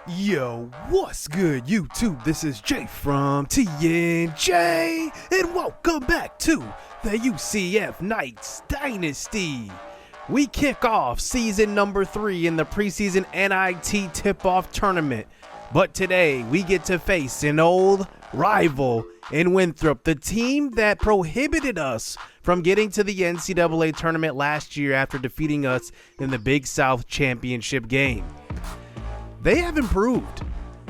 Yo, what's good, YouTube? This is Jay from TNJ, and welcome back to the UCF Dynasty. We kick off season number 3 in the preseason NIT tip-off tournament, but today we get to face an old rival in Winthrop, the team that prohibited us from getting to the NCAA tournament last year after defeating us in the Big South Championship game. They have improved.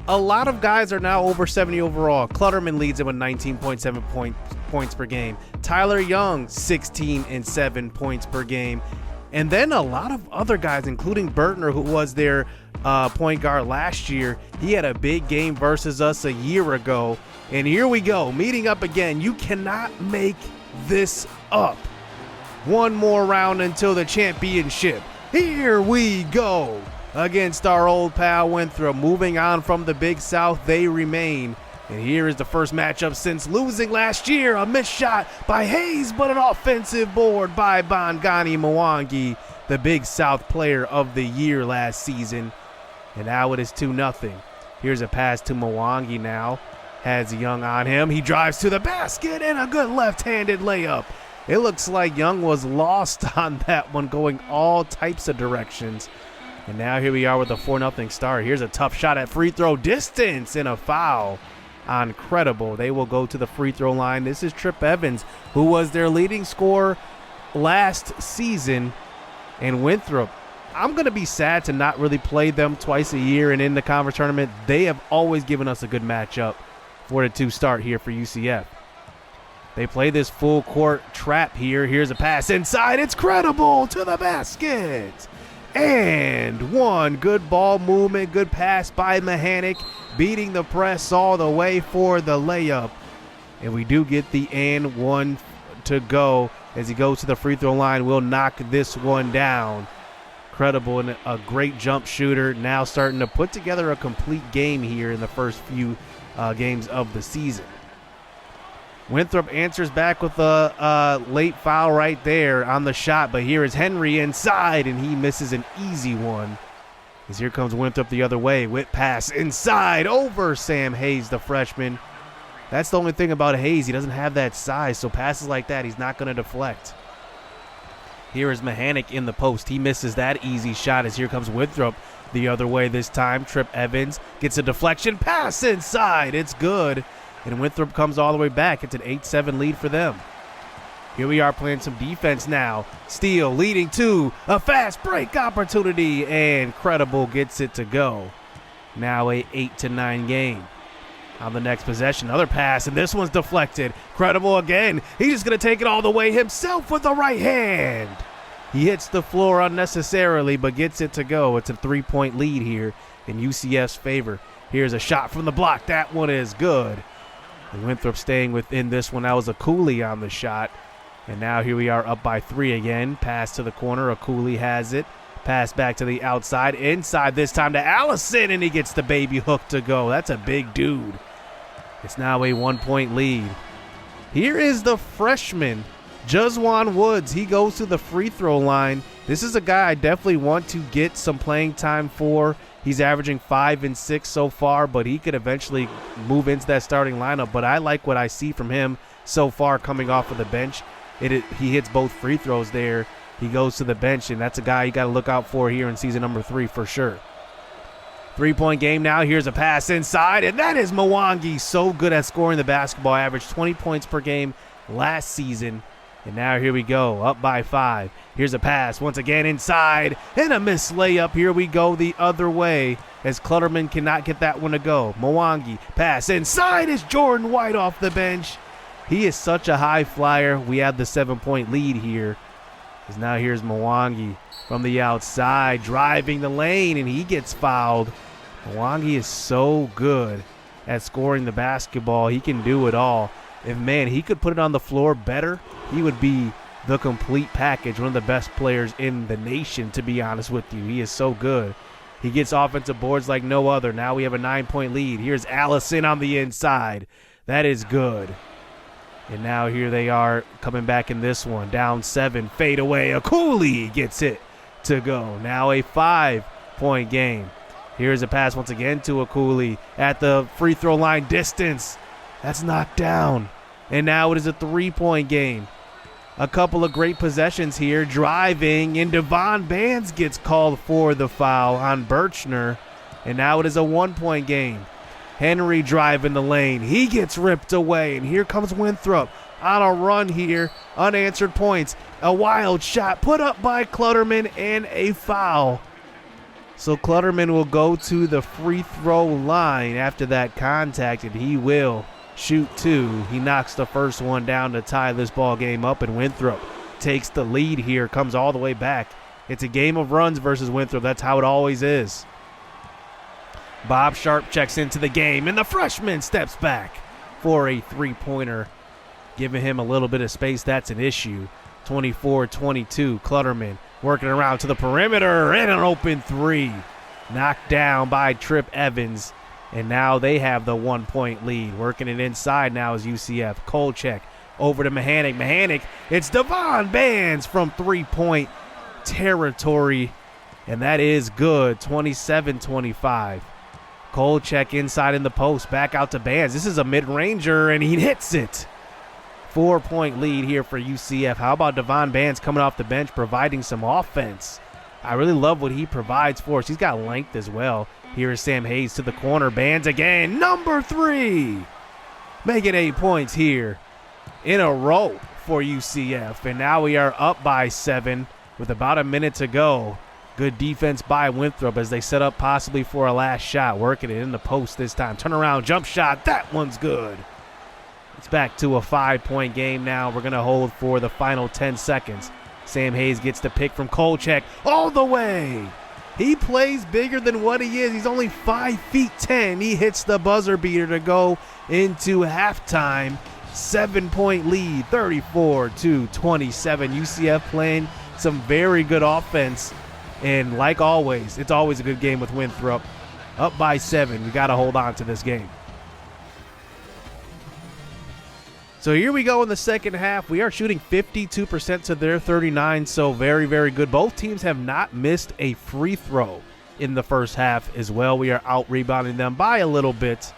A lot of guys are now over 70 overall. Clutterman leads them with 19.7 points per game. Tyler Young, 16.7 points per game. And then a lot of other guys, including Bertner, who was their point guard last year. He had a big game versus us a year ago. And here we go, meeting up again. You cannot make this up. One more round until the championship. Here we go. Against our old pal Winthrop. Moving on from the Big South, they remain. And here is the first matchup since losing last year. A missed shot by Hayes, but an offensive board by Bongani Mwangi, the Big South player of the year last season. And now it is 2-0. Here's a pass to Mwangi now. Has Young on him. He drives to the basket and a good left-handed layup. It looks like Young was lost on that one, going all types of directions. And now here we are with a 4-0 start. Here's a tough shot at free throw distance and a foul on Credible. They will go to the free throw line. This is Trip Evans, who was their leading scorer last season. And Winthrop, I'm going to be sad to not really play them twice a year and in the conference tournament. They have always given us a good matchup for the 2 start here for UCF. They play this full court trap here. Here's a pass inside. It's Credible to the basket. And one good ball movement, good pass by Mechanic, beating the press all the way for the layup. And we do get the and one to go as he goes to the free throw line. We'll knock this one down. Credible and a great jump shooter, now starting to put together a complete game here in the first few games of the season. Winthrop answers back with a late foul right there on the shot, but here is Henry inside, and he misses an easy one. As here comes Winthrop the other way. Whip pass inside over Sam Hayes, the freshman. That's the only thing about Hayes. He doesn't have that size, so passes like that, he's not going to deflect. Here is Mechanic in the post. He misses that easy shot as here comes Winthrop the other way this time. Trip Evans gets a deflection pass inside. It's good. And Winthrop comes all the way back. It's an 8-7 lead for them. Here we are playing some defense now. Steele leading to a fast break opportunity, and Credible gets it to go. Now a 8-9 game. On the next possession, another pass, and this one's deflected. Credible again. He's just going to take it all the way himself with the right hand. He hits the floor unnecessarily, but gets it to go. It's a 3-point lead here in UCF's favor. Here's a shot from the block. That one is good. And Winthrop staying within this one. That was a Cooley on the shot. And now here we are up by 3 again. Pass to the corner. A Cooley has it. Pass back to the outside. Inside this time to Allison, and he gets the baby hook to go. That's a big dude. It's now a 1-point lead. Here is the freshman, Juzwan Woods. He goes to the free throw line. This is a guy I definitely want to get some playing time for. He's averaging 5 and 6 so far, but he could eventually move into that starting lineup. But I like what I see from him so far coming off of the bench. He hits both free throws there. He goes to the bench, and that's a guy you got to look out for here in season number 3 for sure. 3-point game now. Here's a pass inside, and that is Mwangi. So good at scoring the basketball. Averaged 20 points per game last season. And now here we go, up by 5. Here's a pass, once again inside, and a missed layup. Here we go the other way as Clutterman cannot get that one to go. Mwangi, pass inside is Jordan White off the bench. He is such a high flyer. We have the 7-point lead here. As now here's Mwangi from the outside, driving the lane, and he gets fouled. Mwangi is so good at scoring the basketball. He can do it all. If, man, he could put it on the floor better, he would be the complete package, one of the best players in the nation, to be honest with you. He is so good. He gets offensive boards like no other. Now we have a 9-point lead. Here's Allison on the inside. That is good. And now here they are coming back in this one. Down 7, fade away. A Cooley gets it to go. Now a 5-point game. Here's a pass once again to Akuli at the free throw line distance. That's knocked down. And now it is a 3-point game. A couple of great possessions here. Driving, and Devon Bands gets called for the foul on Birchner. And now it is a 1-point game. Henry driving the lane. He gets ripped away. And here comes Winthrop on a run here. Unanswered points. A wild shot put up by Clutterman and a foul. So Clutterman will go to the free throw line after that contact, and he will shoot 2. He knocks the first one down to tie this ball game up, and Winthrop takes the lead here, comes all the way back. It's a game of runs versus Winthrop. That's how it always is. Bob Sharp checks into the game, and the freshman steps back for a three-pointer, giving him a little bit of space. That's an issue. 24-22, Clutterman working around to the perimeter, and an open 3. Knocked down by Trip Evans, and now they have the 1-point lead. Working it inside now is UCF. Kolchak over to Mahanic. Mahanic, it's Devon Bands from 3-point territory, and that is good. 27-25. Kolchak inside in the post, back out to Bands. This is a mid-ranger, and he hits it. 4-point lead here for UCF. How about Devon Bands coming off the bench, providing some offense? I really love what he provides for us. He's got length as well. Here is Sam Hayes to the corner. Bands again. Number 3. Making 8 points here in a row for UCF. And now we are up by 7 with about a minute to go. Good defense by Winthrop as they set up possibly for a last shot. Working it in the post this time. Turn around, jump shot. That one's good. It's back to a 5-point game now. We're going to hold for the final 10 seconds. Sam Hayes gets the pick from Kolchak all the way. He plays bigger than what he is. He's only 5'10". He hits the buzzer beater to go into halftime. 7-point lead, 34-27. UCF playing some very good offense. And like always, it's always a good game with Winthrop. Up by 7. We got to hold on to this game. So here we go in the second half. We are shooting 52% to their 39, so very, very good. Both teams have not missed a free throw in the first half as well. We are out-rebounding them by a little bit.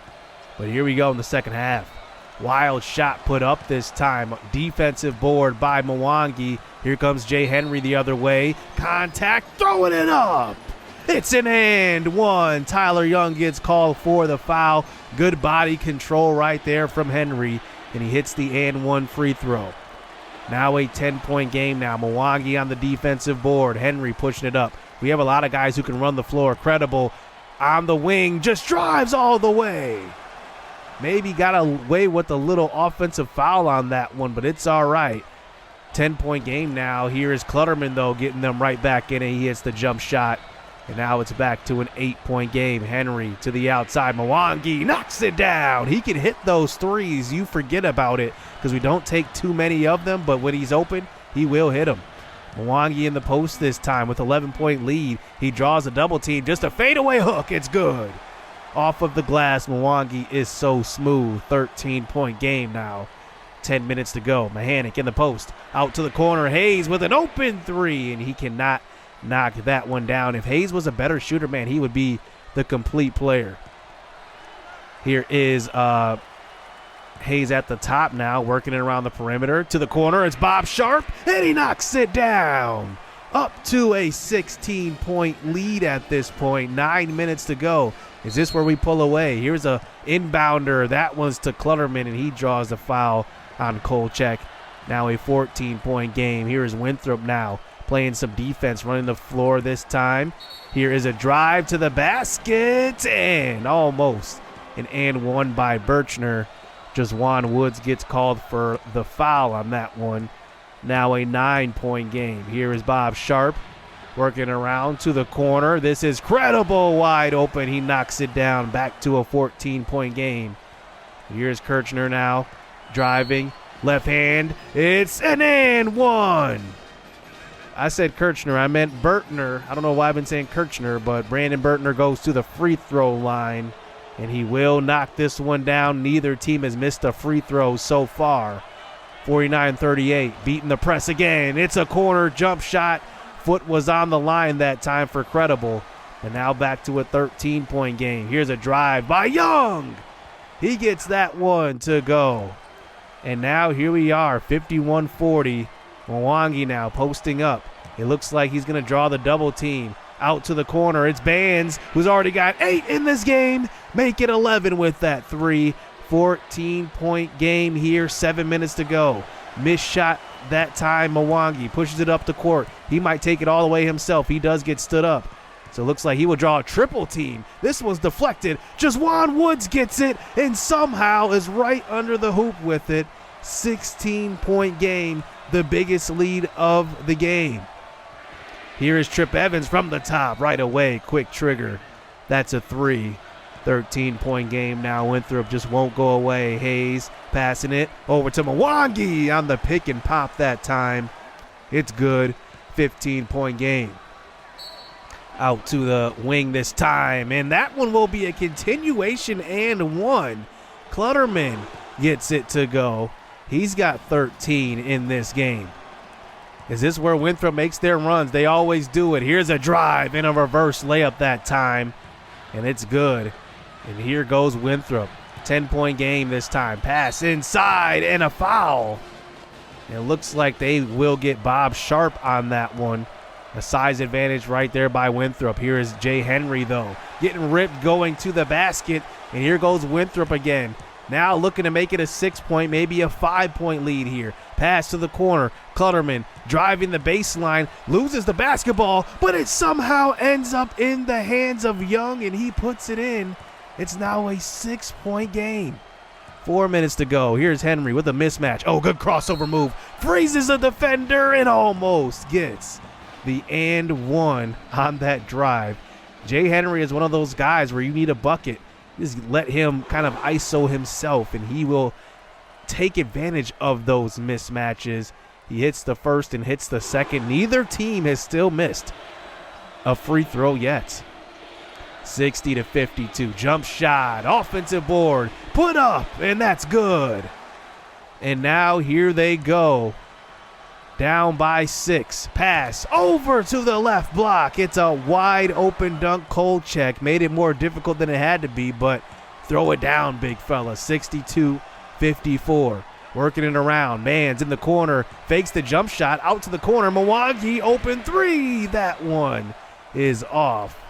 But here we go in the second half. Wild shot put up this time. Defensive board by Mwangi. Here comes Jay Henry the other way. Contact, throwing it up. It's an and one. Tyler Young gets called for the foul. Good body control right there from Henry. And he hits the and one free throw. Now a 10-point game now. Mwangi on the defensive board. Henry pushing it up. We have a lot of guys who can run the floor. Credible on the wing. Just drives all the way. Maybe got away with a little offensive foul on that one, but it's all right. 10-point game now. Here is Clutterman, though, getting them right back in it. He hits the jump shot. And now it's back to an 8-point game. Henry to the outside. Mwangi knocks it down. He can hit those threes. You forget about it because we don't take too many of them, but when he's open, he will hit them. Mwangi in the post this time with 11-point lead. He draws a double team. Just a fadeaway hook. It's good. Off of the glass, Mwangi is so smooth. 13-point game now. 10 minutes to go. Mahanic in the post. Out to the corner. Hayes with an open 3, and he cannot knock that one down. If Hayes was a better shooter, man, he would be the complete player. Here is Hayes at the top now, working it around the perimeter. To the corner, it's Bob Sharp, and he knocks it down. Up to a 16-point lead at this point. 9 minutes to go. Is this where we pull away? Here's a inbounder. That one's to Clutterman, and he draws the foul on Kolchak. Now a 14-point game. Here is Winthrop now, playing some defense, running the floor this time. Here is a drive to the basket, and almost an and one by Birchner. Jaswan Woods gets called for the foul on that one. Now a 9-point game. Here is Bob Sharp working around to the corner. This is Credible wide open. He knocks it down. Back to a 14-point game. Here's Kirchner now driving. Left hand. It's an and one. I said Kirchner. I meant Bertner. I don't know why I've been saying Kirchner, but Brandon Bertner goes to the free throw line, and he will knock this one down. Neither team has missed a free throw so far. 49-38, beating the press again. It's a corner jump shot. Foot was on the line that time for Credible. And now back to a 13-point game. Here's a drive by Young. He gets that one to go. And now here we are, 51-40. Mwangi now posting up. It looks like he's going to draw the double team. Out to the corner, it's Bands, who's already got 8 in this game. Make it 11 with that 3. 14-point game here, 7 minutes to go. Missed shot that time. Mwangi pushes it up the court. He might take it all the way himself. He does get stood up. So it looks like he will draw a triple team. This one's deflected. Jaswan Woods gets it and somehow is right under the hoop with it. 16-point game, the biggest lead of the game. Here is Trip Evans from the top right away. Quick trigger. That's a 3. 13-point game now. Winthrop just won't go away. Hayes passing it over to Mwangi on the pick and pop that time. It's good. 15-point game. Out to the wing this time, and that one will be a continuation and 1. Clutterman gets it to go. He's got 13 in this game. Is this where Winthrop makes their runs? They always do it. Here's a drive and a reverse layup that time, and it's good. And here goes Winthrop. 10-point game this time. Pass inside and a foul. It looks like they will get Bob Sharp on that one. A size advantage right there by Winthrop. Here is Jay Henry, though, getting ripped going to the basket. And here goes Winthrop again. Now looking to make it a 6-point, maybe a 5-point lead here. Pass to the corner. Clutterman driving the baseline, loses the basketball, but it somehow ends up in the hands of Young, and he puts it in. It's now a 6-point game. 4 minutes to go. Here's Henry with a mismatch. Oh, good crossover move. Freezes a defender and almost gets the and 1 on that drive. Jay Henry is one of those guys where you need a bucket. Just let him kind of ISO himself, and he will take advantage of those mismatches. He hits the first and hits the second. Neither team has still missed a free throw yet. 60-52. Jump shot. Offensive board. Put up, and that's good. And now here they go. Down by 6. Pass over to the left block. It's a wide open dunk. Cold check. Made it more difficult than it had to be, but throw it down, big fella. 62-54. Working it around. Man's in the corner. Fakes the jump shot. Out to the corner. Mwangi open 3. That one is off.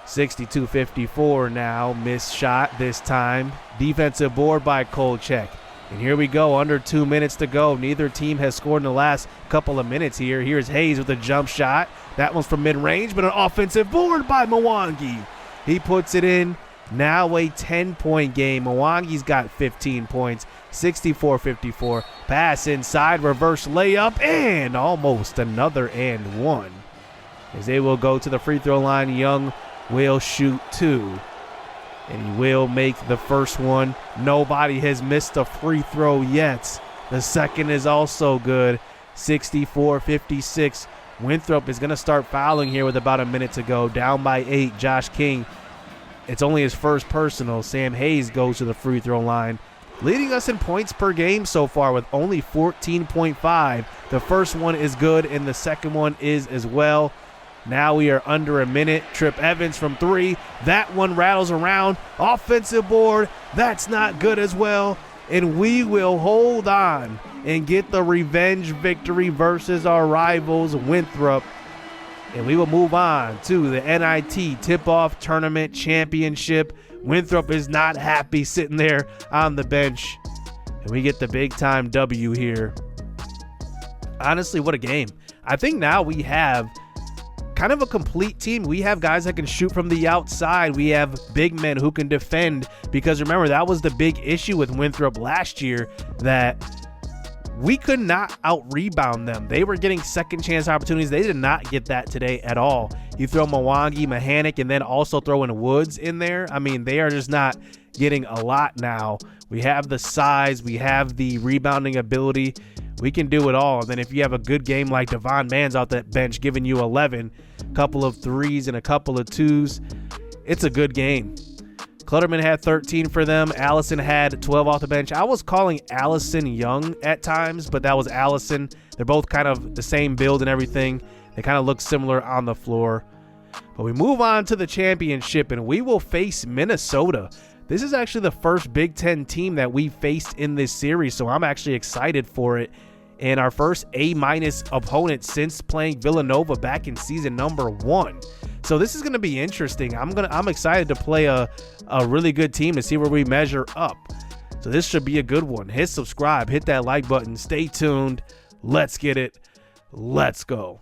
62-54 now. Missed shot this time. Defensive board by Kolchek. And here we go, under 2 minutes to go. Neither team has scored in the last couple of minutes here. Here's Hayes with a jump shot. That one's from mid-range, but an offensive board by Mwangi. He puts it in. Now a 10-point game. Mwangi's got 15 points. 64-54. Pass inside, reverse layup, and almost another and 1. As they will go to the free throw line, Young will shoot 2. And he will make the first one. Nobody has missed a free throw yet. The second is also good. 64-56. Winthrop is going to start fouling here with about a minute to go. Down by 8. Josh King. It's only his first personal. Sam Hayes goes to the free throw line. Leading us in points per game so far with only 14.5. The first one is good and the second one is as well. Now we are under a minute. Trip Evans from 3. That one rattles around. Offensive board. That's not good as well. And we will hold on and get the revenge victory versus our rivals, Winthrop. And we will move on to the NIT Tip-Off Tournament Championship. Winthrop is not happy sitting there on the bench. And we get the big-time W here. Honestly, what a game. I think now we have kind of a complete team. We have guys that can shoot from the outside. We have big men who can defend, because remember, that was the big issue with Winthrop last year, that we could not out-rebound them. They were getting second chance opportunities. They did not get that today at all. You throw Mwangi, Mahanic, and then also throw in Woods in there. I mean, they are just not getting a lot now. We have the size. We have the rebounding ability. We can do it all. And then if you have a good game like Devon Mann's out that bench giving you 11, a couple of threes and a couple of twos, it's a good game. Clutterman had 13 for them. Allison had 12 off the bench. I was calling Allison young at times, but that was Allison. They're both kind of the same build and everything. They kind of look similar on the floor. But we move on to the championship, and we will face Minnesota. This is actually the first Big Ten team that we faced in this series, so I'm actually excited for it. And our first A- opponent since playing Villanova back in season number 1. So this is going to be interesting. I'm excited to play a really good team and see where we measure up. So this should be a good one. Hit subscribe, hit that like button, stay tuned. Let's get it. Let's go.